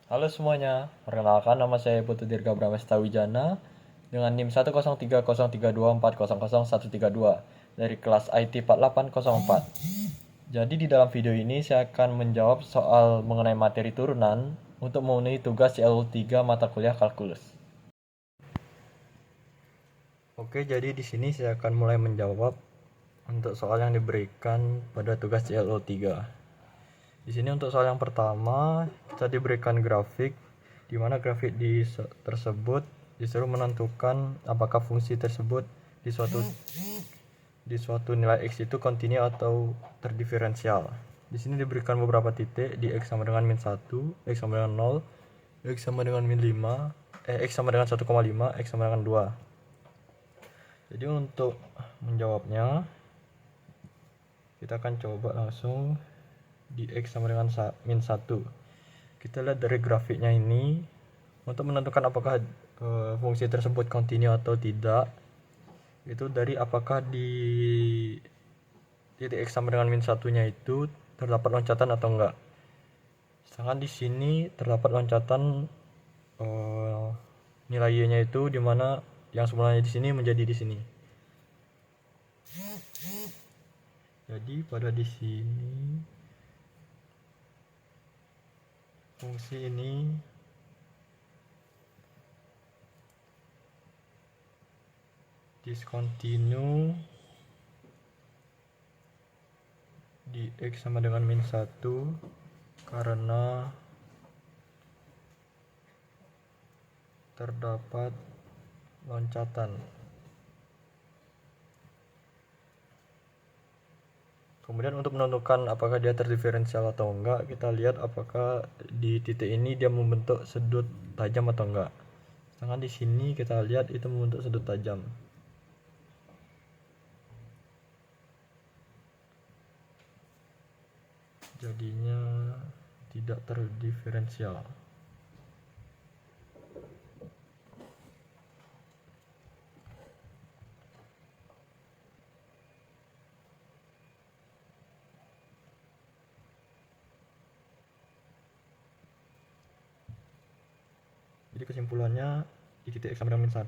Halo semuanya, perkenalkan nama saya Putu Dirga Pramesta Wijana dengan NIM 1030302400132 dari kelas IT 4804. Jadi di dalam video ini saya akan menjawab soal mengenai materi turunan untuk memenuhi tugas CLU3 mata kuliah kalkulus. Oke, jadi di sini saya akan mulai menjawab untuk soal yang diberikan pada tugas CLO3. Di sini untuk soal yang pertama, kita diberikan grafik di mana grafik tersebut disuruh menentukan apakah fungsi tersebut di suatu nilai x itu kontinu atau terdiferensial. Di sini diberikan beberapa titik di x sama dengan min 1, x sama dengan 0, x sama dengan min 5, x sama dengan 1,5, x sama dengan 2. Jadi untuk menjawabnya, kita akan coba langsung di x sama dengan min 1. Kita lihat dari grafiknya ini, untuk menentukan apakah fungsi tersebut kontinu atau tidak, itu dari apakah di titik x sama dengan min satunya itu terdapat loncatan atau enggak. Sedangkan di sini terdapat loncatan nilai y-nya itu di mana yang semulanya di sini menjadi di sini. Jadi pada di sini fungsi ini diskontinu di x sama dengan min 1 karena terdapat loncatan. Kemudian untuk menentukan apakah dia terdiferensial atau enggak, kita lihat apakah di titik ini dia membentuk sudut tajam atau enggak. Sedangkan di sini kita lihat itu membentuk sudut tajam. Jadinya tidak terdiferensial. Jadi kesimpulannya di titik x sama dengan min 1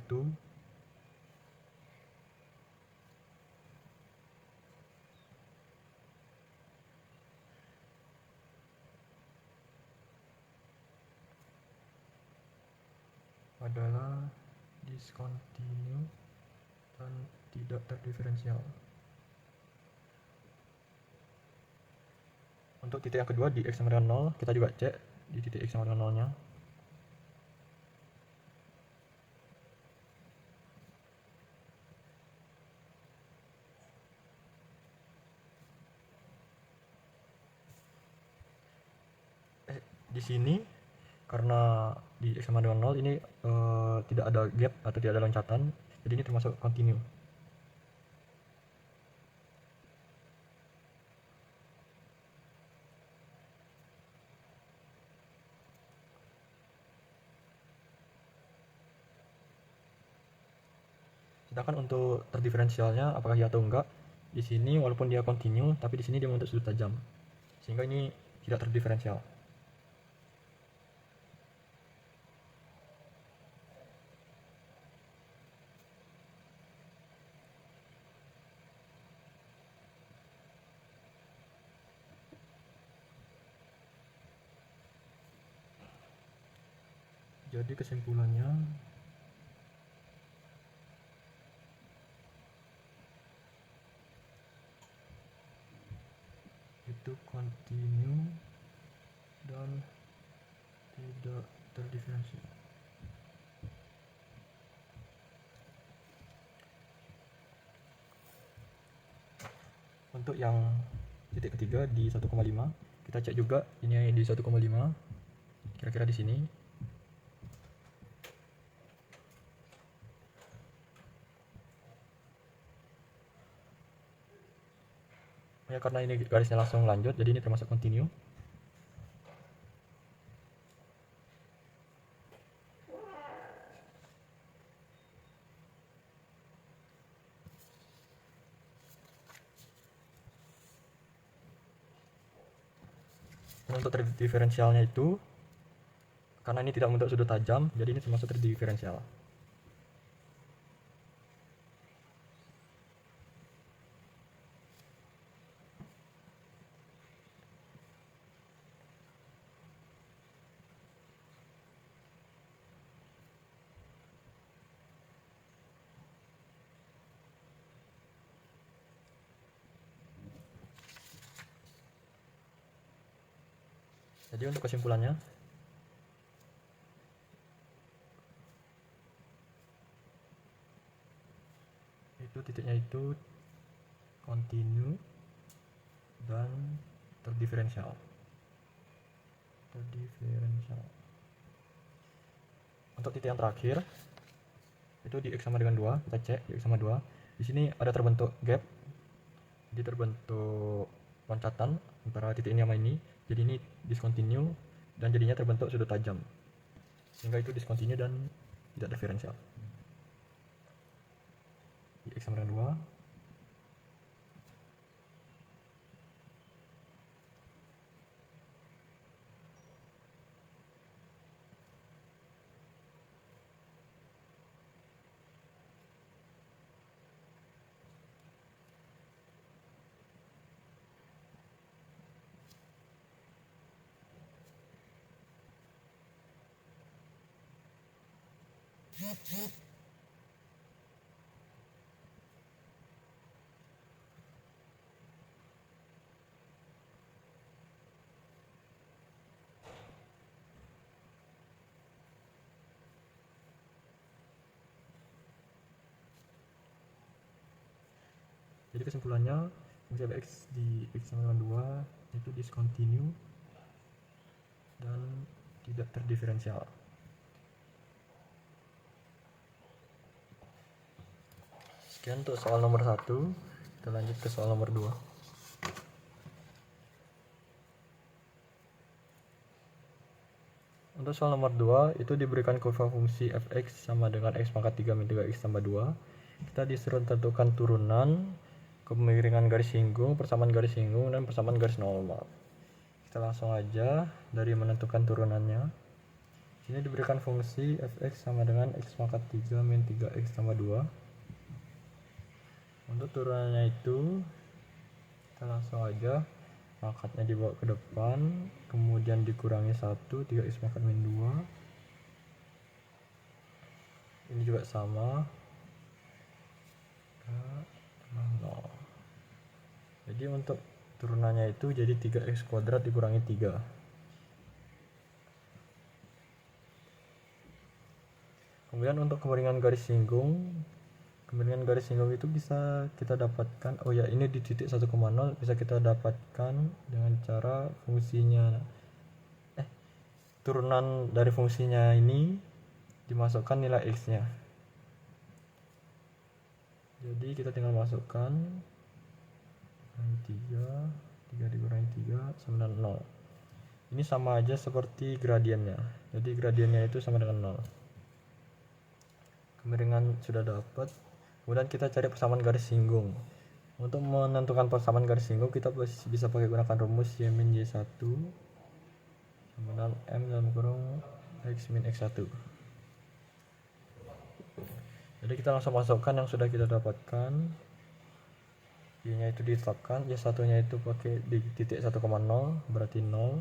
adalah diskontinu dan tidak terdiferensial. Untuk titik yang kedua di x sama dengan 0, kita juga cek di titik x sama dengan 0 nya. Di sini karena di x sama dengan 0 ini tidak ada gap atau tidak ada loncatan, jadi ini termasuk kontinu. Sedangkan untuk terdiferensialnya apakah ya atau enggak, di sini walaupun dia kontinu tapi di sini dia membentuk sudut tajam, sehingga ini tidak terdiferensial. Jadi kesimpulannya itu kontinu dan tidak terdiferensial. Untuk yang titik ketiga di 1,5, kita cek juga ini di 1,5, kira-kira di sini. Ya karena ini garisnya langsung lanjut, jadi ini termasuk kontinu. Dan untuk diferensialnya itu Karena ini tidak membentuk sudut tajam, jadi ini termasuk terdiferensial. Jadi untuk kesimpulannya, itu titiknya itu kontinu dan terdiferensial. Untuk titik yang terakhir itu di X sama dengan 2, kita cek di X sama 2. Di sini ada terbentuk gap, jadi terbentuk loncatan antara titik ini sama ini, jadi ini discontinue dan jadinya terbentuk sudut tajam, sehingga itu discontinue dan tidak diferensial. Di X sama dengan 2, jadi kesimpulannya fungsi fx di X sama dengan 2 itu discontinue dan tidak terdiferensial. Sekian untuk soal nomor 1. Kita lanjut ke soal nomor 2. Untuk soal nomor 2 itu diberikan kurva fungsi fx sama dengan x pangkat 3 min 3x tambah 2. Kita disuruh tentukan turunan, kemiringan garis singgung, persamaan garis singgung, dan persamaan garis normal. Kita langsung aja dari menentukan turunannya. Sini diberikan fungsi fx sama dengan x pangkat 3 min 3x tambah 2. Untuk turunannya itu kita langsung aja pangkatnya dibawa ke depan, kemudian dikurangi 1, 3x pangkat min 2. Ini juga sama, 0. Jadi untuk turunannya itu jadi 3x kuadrat dikurangi 3. Kemudian untuk kemiringan garis singgung itu bisa kita dapatkan, oh ya, ini di titik 1,0 bisa kita dapatkan dengan cara fungsinya turunan dari fungsinya ini dimasukkan nilai x nya. Jadi kita tinggal masukkan 3 dikurangi 3 sama dengan 0. Ini sama aja seperti gradiennya, jadi gradiennya itu sama dengan 0. Kemiringan sudah dapat. Kemudian kita cari persamaan garis singgung. Untuk menentukan persamaan garis singgung kita bisa pakai gunakan rumus y min y1 sama dengan m dalam kurung x min x1. Jadi kita langsung masukkan yang sudah kita dapatkan. Y nya itu ditetapkan, y1 nya itu pakai di titik 1,0 berarti 0.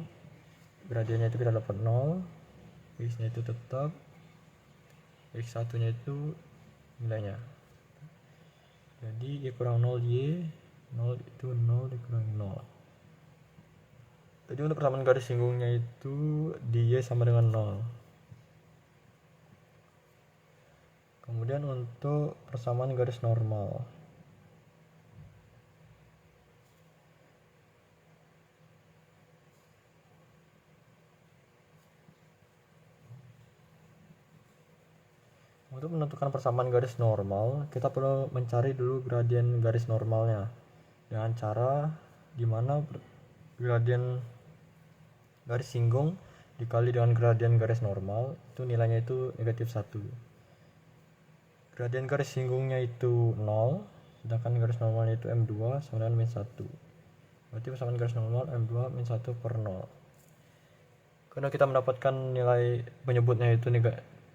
Gradiennya itu kita dapat 0. X nya itu tetap, x1 nya itu nilainya. Jadi y kurang 0 y, 0 itu 0 dikurangi 0. Jadi untuk persamaan garis singgungnya itu di y sama dengan 0. Kemudian untuk persamaan garis normal, untuk menentukan persamaan garis normal kita perlu mencari dulu gradien garis normalnya dengan cara dimana gradien garis singgung dikali dengan gradien garis normal itu nilainya itu negatif 1. Gradien garis singgungnya itu 0, sedangkan garis normalnya itu m2 sama dengan min 1. Berarti persamaan garis normal m2 min 1 per 0. Karena kita mendapatkan nilai penyebutnya itu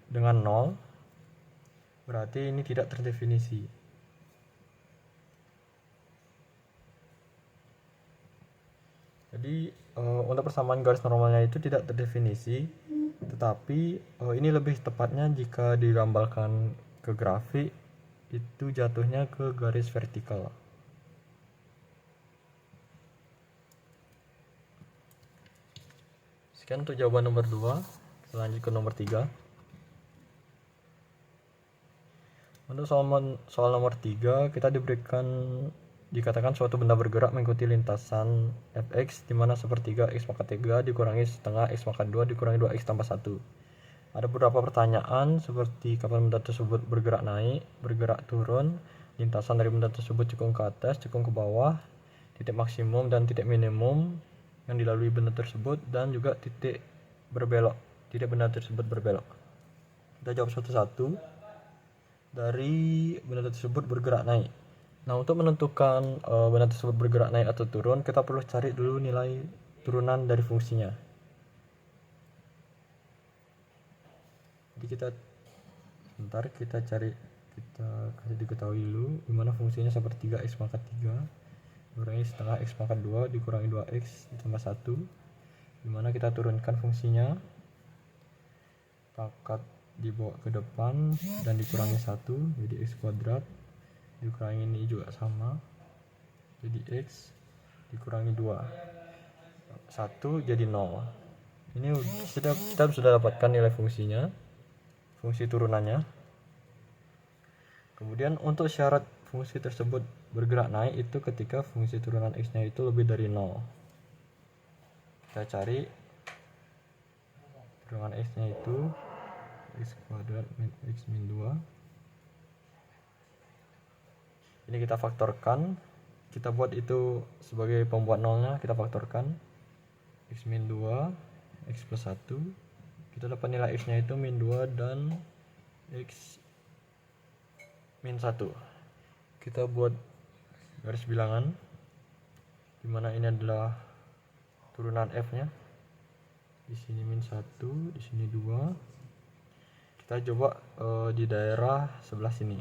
dengan 0, berarti ini tidak terdefinisi. Jadi untuk persamaan garis normalnya itu tidak terdefinisi, tetapi ini lebih tepatnya jika digambarkan ke grafik itu jatuhnya ke garis vertikal. Sekian untuk jawaban nomor 2. Lanjut ke nomor 3. Untuk soal nomor 3, kita dikatakan suatu benda bergerak mengikuti lintasan fx di mana sepertiga x pangkat 3 dikurangi setengah x pangkat 2 dikurangi 2x tambah 1. Ada beberapa pertanyaan seperti kapan benda tersebut bergerak naik, bergerak turun, lintasan dari benda tersebut cekung ke atas, cekung ke bawah, titik maksimum dan titik minimum yang dilalui benda tersebut, dan juga titik benda tersebut berbelok. Kita jawab satu-satu. Dari benda tersebut bergerak naik. Nah, untuk menentukan benda tersebut bergerak naik atau turun, kita perlu cari dulu nilai turunan dari fungsinya. Jadi kita kasih diketahui dulu dimana fungsinya sepertiga x pangkat 3 dikurangi setengah x pangkat 2 dikurangi 2x ditambah 1, dimana kita turunkan fungsinya, pangkat dibawa ke depan dan dikurangi 1 jadi x kuadrat, dikurangi ini juga sama jadi x, dikurangi 2 1 jadi 0. Ini kita sudah dapatkan nilai fungsinya, fungsi turunannya. Kemudian untuk syarat fungsi tersebut bergerak naik itu ketika fungsi turunan x nya itu lebih dari 0. Kita cari turunan x nya itu x kuadrat min x min 2. Ini kita faktorkan, kita buat itu sebagai pembuat nolnya, kita faktorkan x min 2 x plus 1, kita dapat nilai x nya itu min 2 dan x min 1. Kita buat garis bilangan dimana ini adalah turunan f nya, di sini min 1, di sini 2. Kita coba di daerah sebelah sini.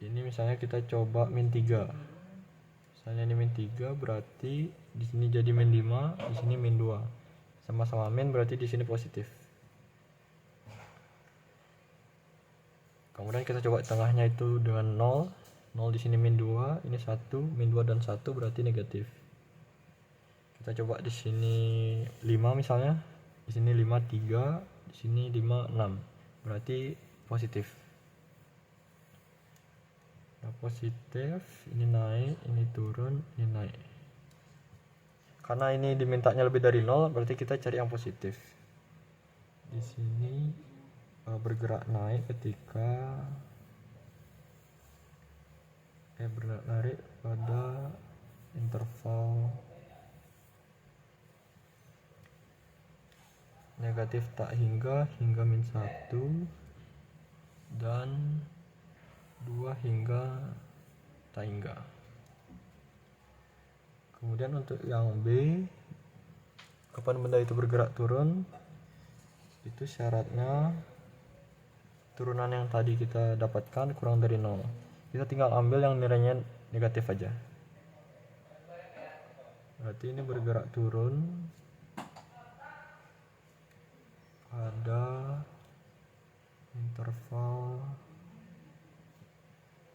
Ini misalnya kita coba min 3. Misalnya ini min 3 berarti di sini jadi min 5, di sini min 2. Sama-sama min berarti di sini positif. Kemudian kita coba tengahnya itu dengan 0. 0 di sini min 2, ini 1, min 2 dan 1 berarti negatif. Kita coba di sini 5 misalnya. Di sini 5 3, di sini 5 6. Berarti positif. Nah, positif, ini naik, ini turun, ini naik. Karena ini dimintanya lebih dari 0, berarti kita cari yang positif. Di sini bergerak naik ketika bergerak naik pada interval negatif tak hingga min 1 dan 2 hingga tak hingga. Kemudian untuk yang B, kapan benda itu bergerak turun, itu syaratnya turunan yang tadi kita dapatkan kurang dari 0. Kita tinggal ambil yang nilainya negatif aja. Berarti ini bergerak turun pada interval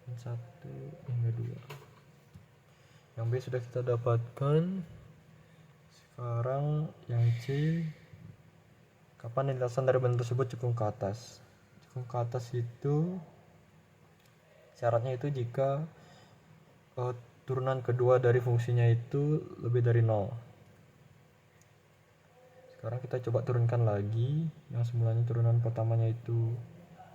1 hingga 2. Yang B sudah kita dapatkan. Sekarang yang C, kapan lintasan dari benda tersebut cekung ke atas. Cekung ke atas itu syaratnya itu jika turunan kedua dari fungsinya itu lebih dari 0. Sekarang kita coba turunkan lagi. Yang semulanya turunan pertamanya itu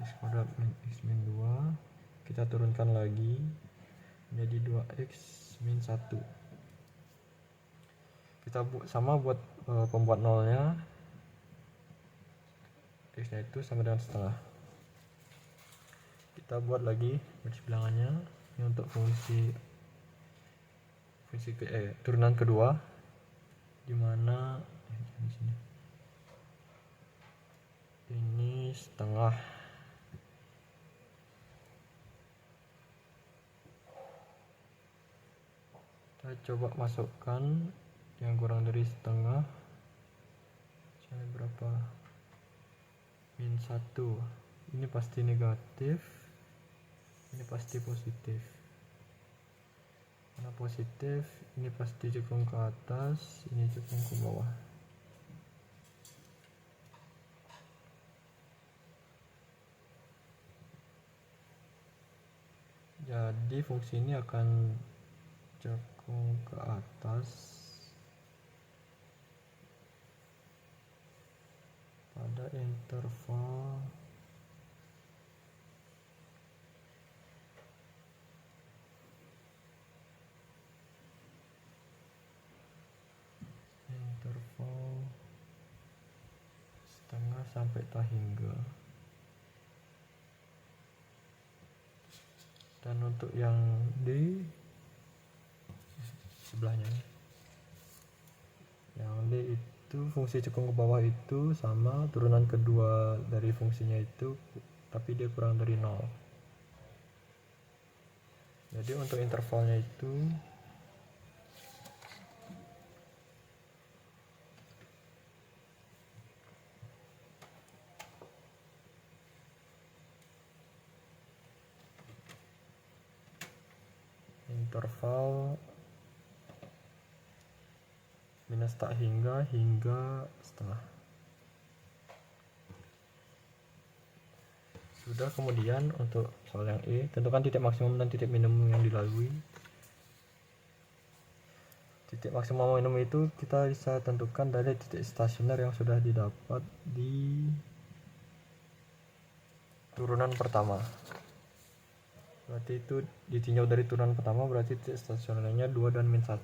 x kuadrat min x min 2, kita turunkan lagi menjadi 2x min 1. Kita sama buat pembuat nolnya, x nya itu sama dengan setengah. Kita buat lagi garis bilangannya. Ini untuk fungsi turunan kedua, dimana ini setengah. Kita coba masukkan yang kurang dari setengah. Misalnya berapa? Min 1. Ini pasti negatif, ini pasti positif. Karena positif, ini pasti cekung ke atas, ini cekung ke bawah. Jadi fungsi ini akan cekung ke atas pada interval setengah sampai tak hingga. Dan untuk yang di sebelahnya, yang D itu fungsi cekung ke bawah itu sama turunan kedua dari fungsinya itu, tapi dia kurang dari 0. Jadi untuk intervalnya itu interval minus tak hingga setengah. Sudah. Kemudian untuk soal yang E, tentukan titik maksimum dan titik minimum yang dilalui. Titik maksimum minimum itu kita bisa tentukan dari titik stasioner yang sudah didapat di turunan pertama. Berarti itu ditinjau dari turunan pertama, berarti titik stasionernya 2 dan min 1.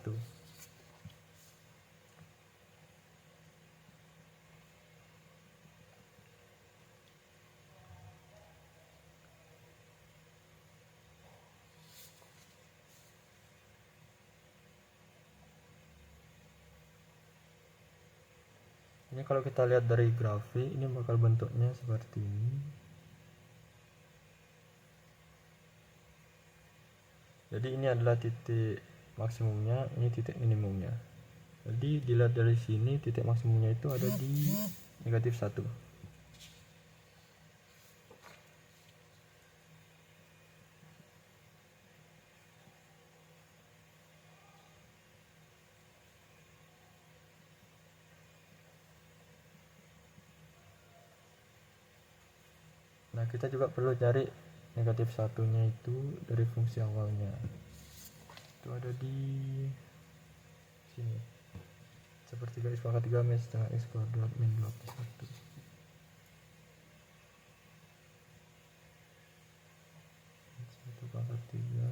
Ini kalau kita lihat dari grafik, ini bakal bentuknya seperti ini. Jadi ini adalah titik maksimumnya, ini titik minimumnya. Jadi dilihat dari sini, titik maksimumnya itu ada di negatif 1. Nah, kita juga perlu cari negatif satunya itu dari fungsi awalnya. Itu ada di sini. Sepertiga x pangkat 3 min setengah x kuadrat min 2 plus 1. Satu pangkat 3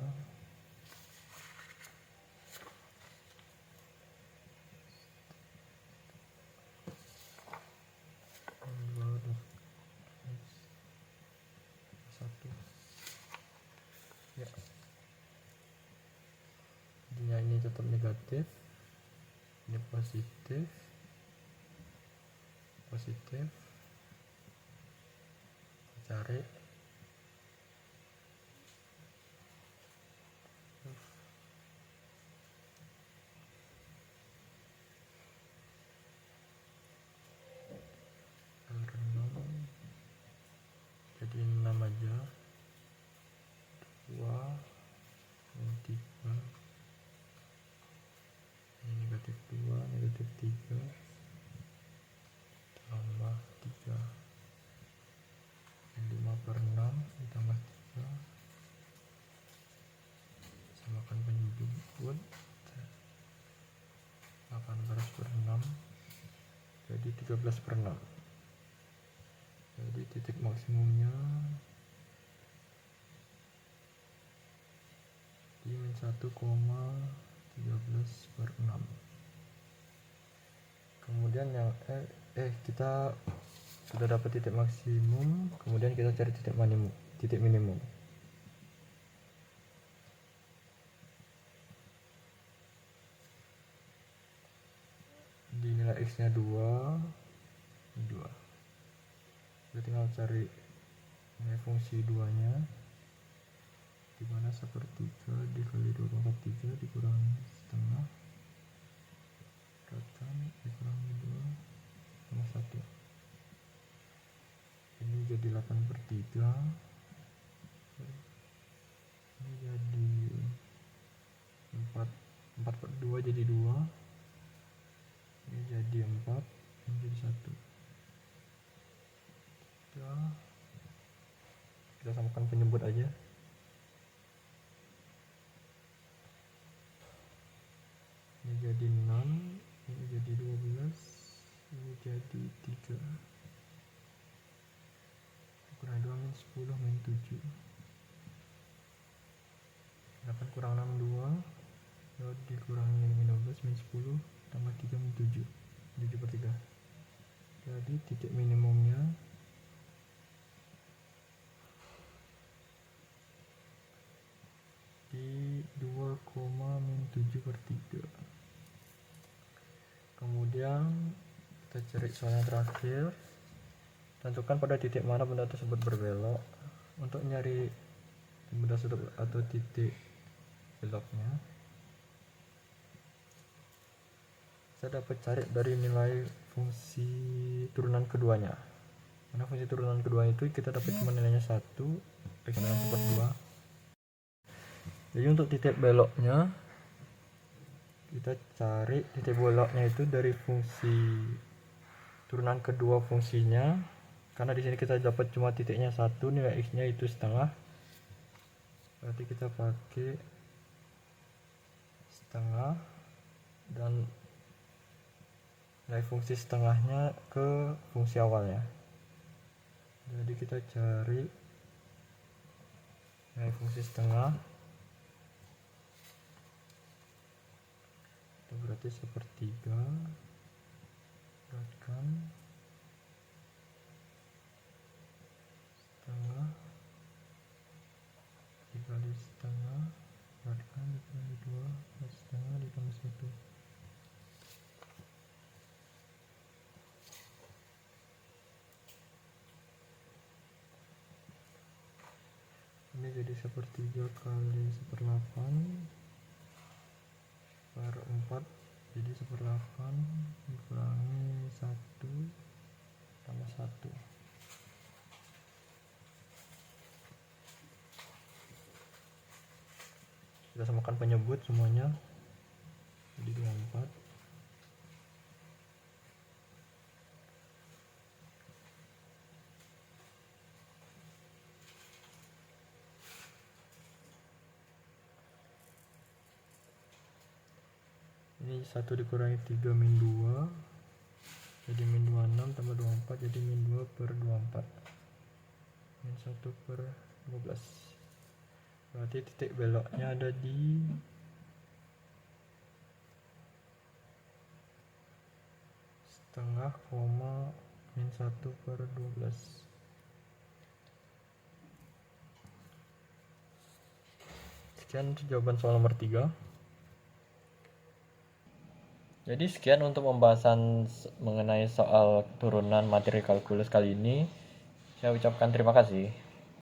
ya. Jadinya ini tetap negatif, ini positif, cari jadi 6 aja, 2 min 3, ini negatif 2, negatif 3 tambah 3, 5/6 ditambah 3 samakan penjujung 18/6 jadi 13/6. Jadi titik maksimumnya di min 1,13/6. Kemudian yang kita sudah dapat titik maksimum, kemudian kita cari titik minimum. Di nilai x nya 2, kita tinggal tinggal cari nilai fungsi 2 nya, dimana 1/3 dikali 2/3 dikurangi setengah beratkan dikurangi 2 sama 1, ini jadi 8/3, ini jadi 4/2 jadi 2, ini jadi 4, ini jadi 1. Kita samakan penyebut aja. Ini jadi 6, ini jadi 12, ini jadi 3. Kurang 2 min 10 min 7. 8 kurang 6 2. Lalu dikurangi min 12 min 10 tambah 3 min 7. 7/3. Jadi titik minimumnya di 2,-7/3. Kemudian kita cari soal yang terakhir. Tentukan pada titik mana benda tersebut berbelok. Untuk nyari benda tersebut atau titik beloknya, saya dapat cari dari nilai fungsi turunan keduanya. Karena fungsi turunan kedua itu kita dapat cuma nilainya 1, X dengan 1/2. Jadi untuk titik beloknya, kita cari titik beloknya itu dari fungsi turunan kedua fungsinya. Karena di sini kita dapat cuma titiknya 1, nilai X nya itu setengah, berarti kita pakai setengah dan nilai fungsi setengahnya ke fungsi awalnya. Jadi kita cari nilai fungsi setengah, itu berarti 1/3 beratkan setengah dikali setengah beratkan dikali 2 setengah ditambah 1. Ini jadi 1/3 kali 1/8 per 4, jadi 1/8 dikurangi 1 tambah 1. Kita samakan penyebut semuanya, jadi 24. Ini 1 dikurangi 3 min 2 jadi min 26 tambah 24 jadi min 2/24, min 1/12. Berarti titik beloknya ada di setengah koma min 1/12. Sekian jawaban soal nomor 3. Jadi sekian untuk pembahasan mengenai soal turunan materi kalkulus kali ini. Saya ucapkan terima kasih.